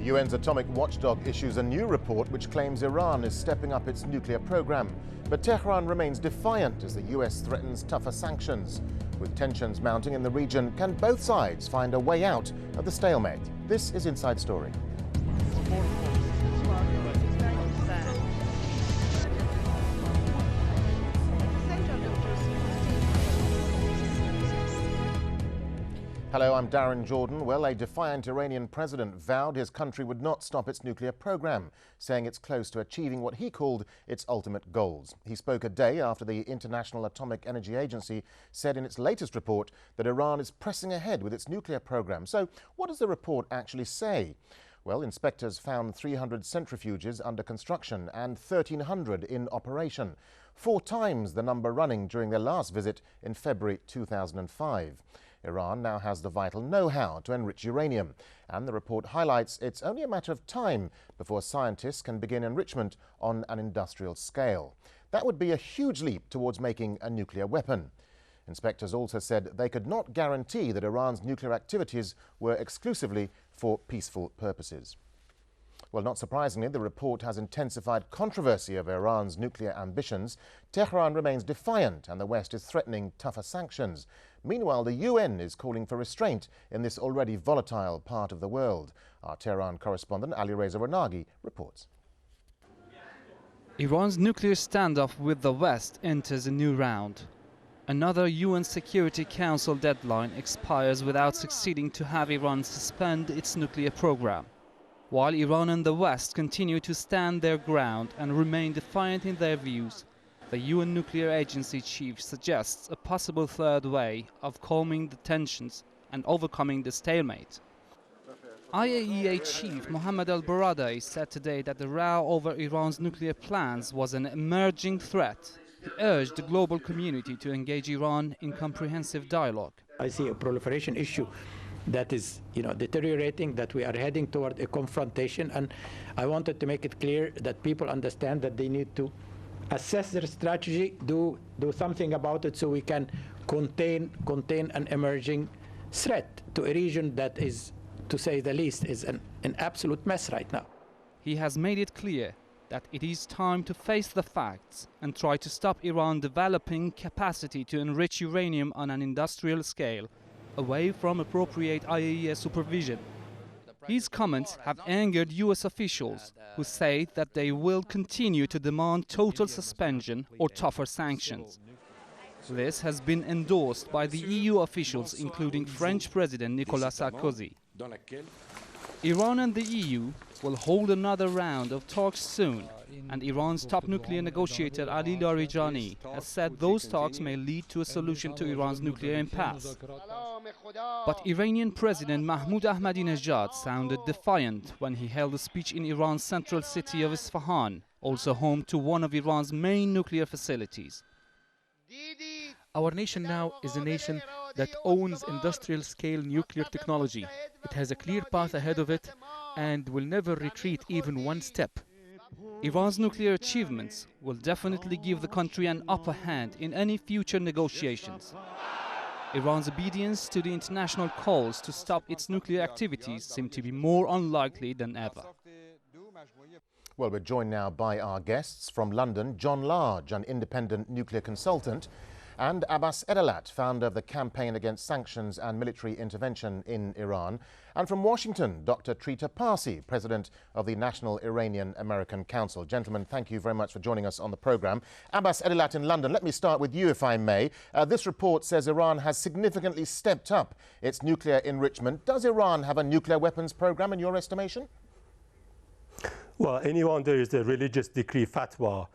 The UN's atomic watchdog issues a new report which claims Iran is stepping up its nuclear program. But Tehran remains defiant as the US threatens tougher sanctions. With tensions mounting in the region, can both sides find a way out of the stalemate? This is Inside Story. Hello, I'm Darren Jordan. Well, a defiant Iranian president vowed his country would not stop its nuclear program, saying it's close to achieving what he called its ultimate goals. He spoke a day after the International Atomic Energy Agency said in its latest report that Iran is pressing ahead with its nuclear program. So what does the report actually say? Well, inspectors found 300 centrifuges under construction and 1,300 in operation, 4 times the number running during their last visit in February 2005. Iran now has the vital know-how to enrich uranium, and the report highlights it's only a matter of time before scientists can begin enrichment on an industrial scale. That would be a huge leap towards making a nuclear weapon. Inspectors also said they could not guarantee that Iran's nuclear activities were exclusively for peaceful purposes. Well, not surprisingly, the report has intensified controversy over Iran's nuclear ambitions. Tehran remains defiant and the West is threatening tougher sanctions. Meanwhile, the UN is calling for restraint in this already volatile part of the world. Our Tehran correspondent Ali Reza Ranagi reports. Iran's nuclear standoff with the West enters a new round. Another UN Security Council deadline expires without succeeding to have Iran suspend its nuclear program. While Iran and the West continue to stand their ground and remain defiant in their views, the UN Nuclear Agency chief suggests a possible third way of calming the tensions and overcoming the stalemate. IAEA chief Mohammad al-Baradei said today that the row over Iran's nuclear plans was an emerging threat. He urged the global community to engage Iran in comprehensive dialogue. I see a proliferation issue that is, deteriorating, that we are heading toward a confrontation, and I wanted to make it clear that people understand that they need to assess their strategy, do something about it so we can contain an emerging threat to a region that is, to say the least, is an absolute mess right now. He has made it clear that it is time to face the facts and try to stop Iran developing capacity to enrich uranium on an industrial scale, away from appropriate IAEA supervision. His comments have angered US officials, who say that they will continue to demand total suspension or tougher sanctions. This has been endorsed by the EU officials, including French President Nicolas Sarkozy. Iran and the EU will hold another round of talks soon, and Iran's top nuclear negotiator Ali Larijani has said those talks may lead to a solution to Iran's nuclear impasse. But Iranian President Mahmoud Ahmadinejad sounded defiant when he held a speech in Iran's central city of Isfahan, also home to one of Iran's main nuclear facilities. Our nation now is a nation that owns industrial-scale nuclear technology. It has a clear path ahead of it and will never retreat even one step. Iran's nuclear achievements will definitely give the country an upper hand in any future negotiations. Iran's obedience to the international calls to stop its nuclear activities seem to be more unlikely than ever. Well, we're joined now by our guests from London, John Large, an independent nuclear consultant, and Abbas Edalat, founder of the Campaign Against Sanctions and Military Intervention in Iran. And from Washington, Dr. Trita Parsi, president of the National Iranian-American Council. Gentlemen, thank you very much for joining us on the program. Abbas Edalat in London, let me start with you, if I may. This report says Iran has significantly stepped up its nuclear enrichment. Does Iran have a nuclear weapons program in your estimation? Well, in Iran, there is a religious decree fatwa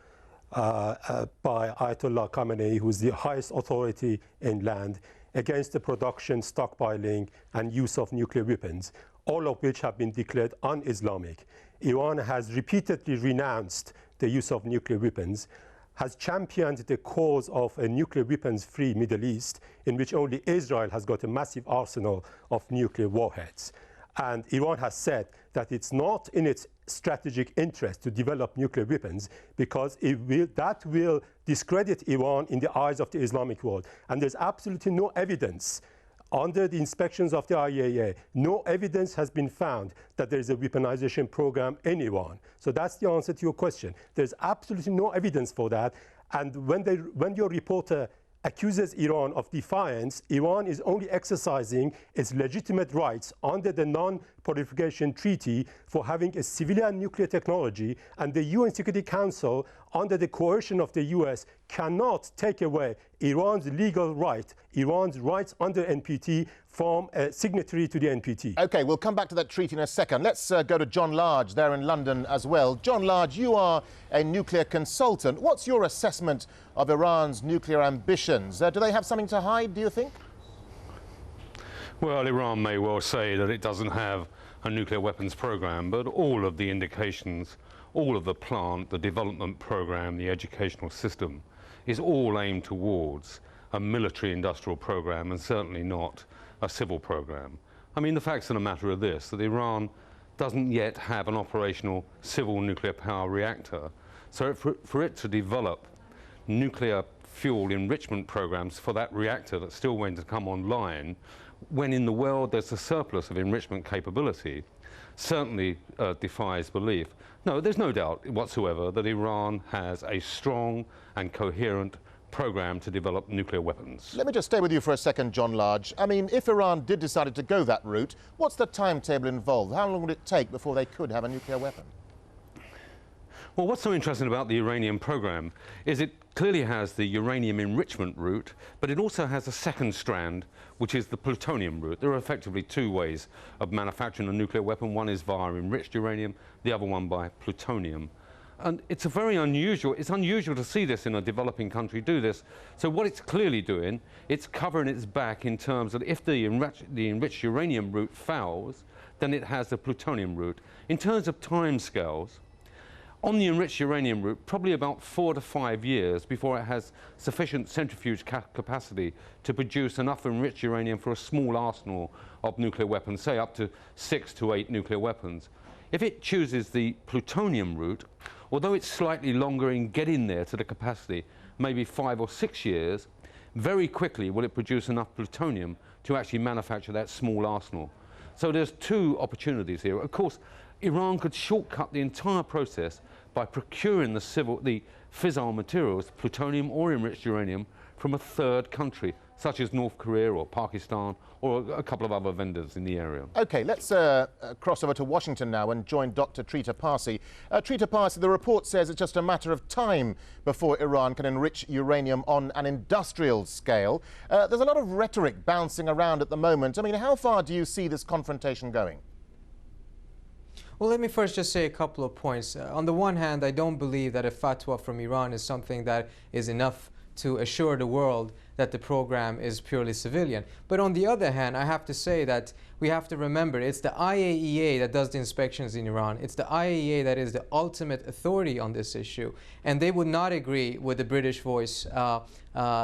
by Ayatollah Khamenei, who is the highest authority in land, against the production, stockpiling, and use of nuclear weapons, all of which have been declared un-Islamic. Iran has repeatedly renounced the use of nuclear weapons, has championed the cause of a nuclear weapons-free Middle East, in which only Israel has got a massive arsenal of nuclear warheads. And Iran has said that it's not in its strategic interest to develop nuclear weapons because that will discredit Iran in the eyes of the Islamic world. And there's absolutely no evidence under the inspections of the IAEA, no evidence has been found that there is a weaponization program in Iran. So that's the answer to your question. There's absolutely no evidence for that. And when your reporter accuses Iran of defiance, Iran is only exercising its legitimate rights under the Non-Proliferation Treaty for having a civilian nuclear technology, and the UN Security Council, under the coercion of the US, cannot take away Iran's legal right, Iran's rights under NPT from a signatory to the NPT. OK, we'll come back to that treaty in a second. Let's go to John Large there in London as well. John Large, you are a nuclear consultant. What's your assessment of Iran's nuclear ambitions? Do they have something to hide, do you think? Well, Iran may well say that it doesn't have a nuclear weapons program, but all of the indications, all of the plant, the development program, the educational system is all aimed towards a military-industrial program and certainly not a civil program. I mean, the facts of the matter are this, that Iran doesn't yet have an operational civil nuclear power reactor. So for it to develop nuclear fuel enrichment programs for that reactor that's still going to come online, when in the world there's a surplus of enrichment capability, certainly defies belief. No, there's no doubt whatsoever that Iran has a strong and coherent program to develop nuclear weapons. Let me just stay with you for a second, John Large. I mean, if Iran did decide to go that route, what's the timetable involved? How long would it take before they could have a nuclear weapon? Well, what's so interesting about the Iranian program is it clearly has the uranium enrichment route, but it also has a second strand, which is the plutonium route. There are effectively two ways of manufacturing a nuclear weapon. One is via enriched uranium, the other one by plutonium. And it's it's unusual to see this in a developing country do this. So what it's clearly doing, it's covering its back in terms that if the enriched uranium route fails, then it has the plutonium route. In terms of timescales, on the enriched uranium route, probably about 4 to 5 years before it has sufficient centrifuge capacity to produce enough enriched uranium for a small arsenal of nuclear weapons, say up to 6 to 8 nuclear weapons. If it chooses the plutonium route, although it's slightly longer in getting there to the capacity, maybe 5 or 6 years, very quickly will it produce enough plutonium to actually manufacture that small arsenal. So there's two opportunities here. Of course, Iran could shortcut the entire process by procuring the fissile materials, plutonium or enriched uranium, from a third country, such as North Korea or Pakistan or a couple of other vendors in the area. OK, let's cross over to Washington now and join Dr. Trita Parsi. Trita Parsi, the report says it's just a matter of time before Iran can enrich uranium on an industrial scale. There's a lot of rhetoric bouncing around at the moment. I mean, how far do you see this confrontation going? Well, let me first just say a couple of points. On the one hand, I don't believe that a fatwa from Iran is something that is enough to assure the world that the program is purely civilian. But on the other hand, I have to say that we have to remember it's the IAEA that does the inspections in Iran. It's the IAEA that is the ultimate authority on this issue. And they would not agree with the British voice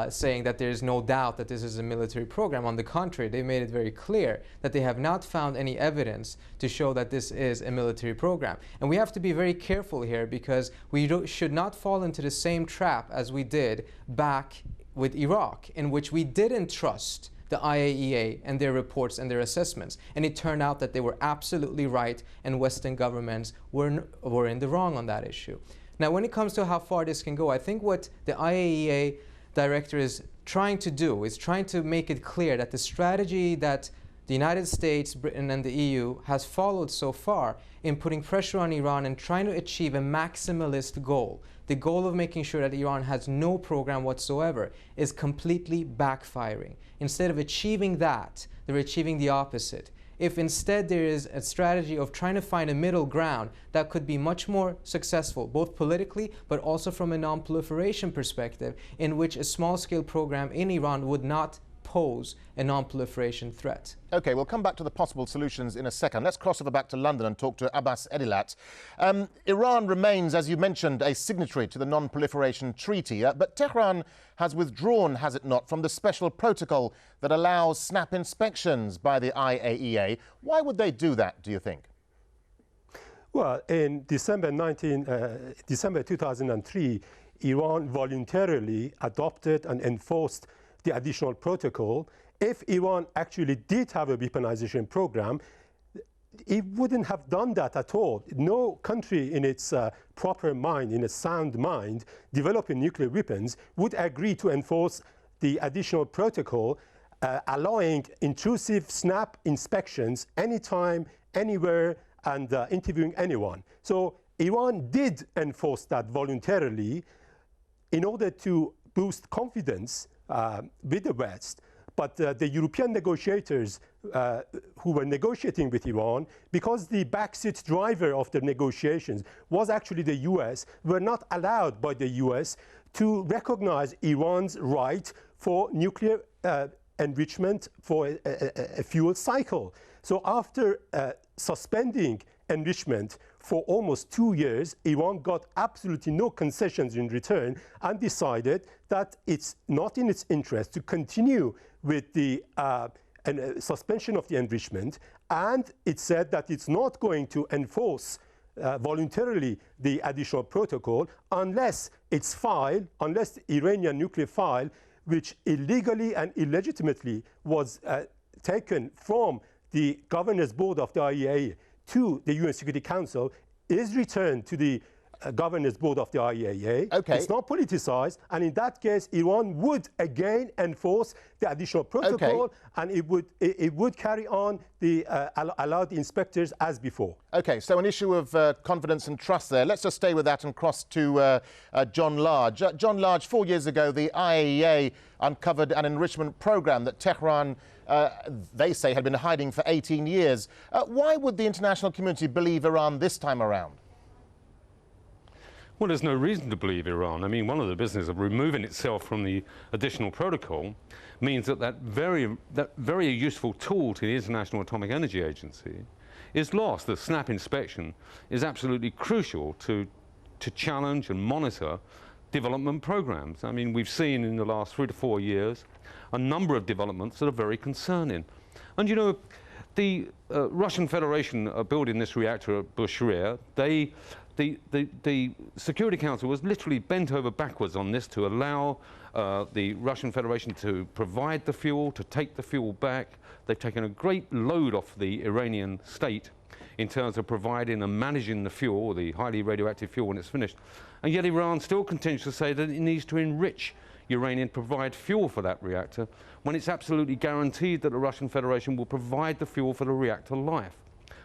saying that there is no doubt that this is a military program. On the contrary, they made it very clear that they have not found any evidence to show that this is a military program. And we have to be very careful here because we should not fall into the same trap as we did back with Iraq, in which we didn't trust the IAEA and their reports and their assessments. And it turned out that they were absolutely right and Western governments were in the wrong on that issue. Now, when it comes to how far this can go, I think what the IAEA director is trying to do is trying to make it clear that the strategy that the United States, Britain, and the EU has followed so far in putting pressure on Iran and trying to achieve a maximalist goal, the goal of making sure that Iran has no program whatsoever, is completely backfiring. Instead of achieving that, they're achieving the opposite. If instead there is a strategy of trying to find a middle ground that could be much more successful, both politically but also from a non-proliferation perspective, in which a small-scale program in Iran would not pose a non-proliferation threat. OK, we'll come back to the possible solutions in a second. Let's cross over back to London and talk to Abbas Edilat. Iran remains, as you mentioned, a signatory to the Non-Proliferation Treaty, but Tehran has withdrawn, has it not, from the special protocol that allows snap inspections by the IAEA. Why would they do that, do you think? Well, in December 2003, Iran voluntarily adopted and enforced the additional protocol, if Iran actually did have a weaponization program, it wouldn't have done that at all. No country in its proper mind, in a sound mind, developing nuclear weapons would agree to enforce the additional protocol allowing intrusive snap inspections anytime, anywhere, and interviewing anyone. So Iran did enforce that voluntarily in order to boost confidence with the West. But the European negotiators who were negotiating with Iran, because the backseat driver of the negotiations was actually the US, were not allowed by the US to recognize Iran's right for nuclear enrichment for a fuel cycle. So after suspending enrichment for almost 2 years, Iran got absolutely no concessions in return and decided that it's not in its interest to continue with the suspension of the enrichment, and it said that it's not going to enforce voluntarily the additional protocol unless its file, unless the Iranian nuclear file, which illegally and illegitimately was taken from the Governors Board of the IAEA to the UN Security Council, is returned to the Governors Board of the IAEA. Okay. It's not politicized, and in that case, Iran would again enforce the additional protocol, okay, and it would carry on the allow the inspectors as before. Okay, so an issue of confidence and trust there. Let's just stay with that and cross to John Large. John Large, 4 years ago, the IAEA uncovered an enrichment program that Tehran, they say, had been hiding for 18 years. Why would the international community believe Iran this time around? Well, there's no reason to believe Iran. I mean, one of the business of removing itself from the additional protocol means that that very useful tool to the International Atomic Energy Agency is lost. The snap inspection is absolutely crucial to challenge and monitor development programs. I mean, we've seen in the last 3 to 4 years a number of developments that are very concerning. And you know, the Russian Federation building this reactor at Bushehr, the Security Council was literally bent over backwards on this to allow the Russian Federation to provide the fuel, to take the fuel back. They've taken a great load off the Iranian state in terms of providing and managing the fuel, the highly radioactive fuel, when it's finished. And yet Iran still continues to say that it needs to enrich uranium, provide fuel for that reactor, when it's absolutely guaranteed that the Russian Federation will provide the fuel for the reactor life.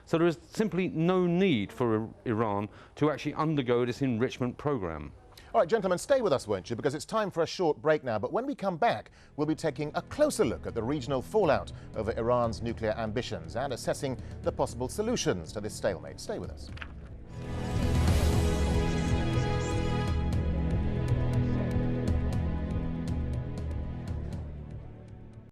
So there is simply no need for Iran to actually undergo this enrichment program. All right, gentlemen, stay with us, won't you? Because it's time for a short break now. But when we come back, we'll be taking a closer look at the regional fallout over Iran's nuclear ambitions and assessing the possible solutions to this stalemate. Stay with us.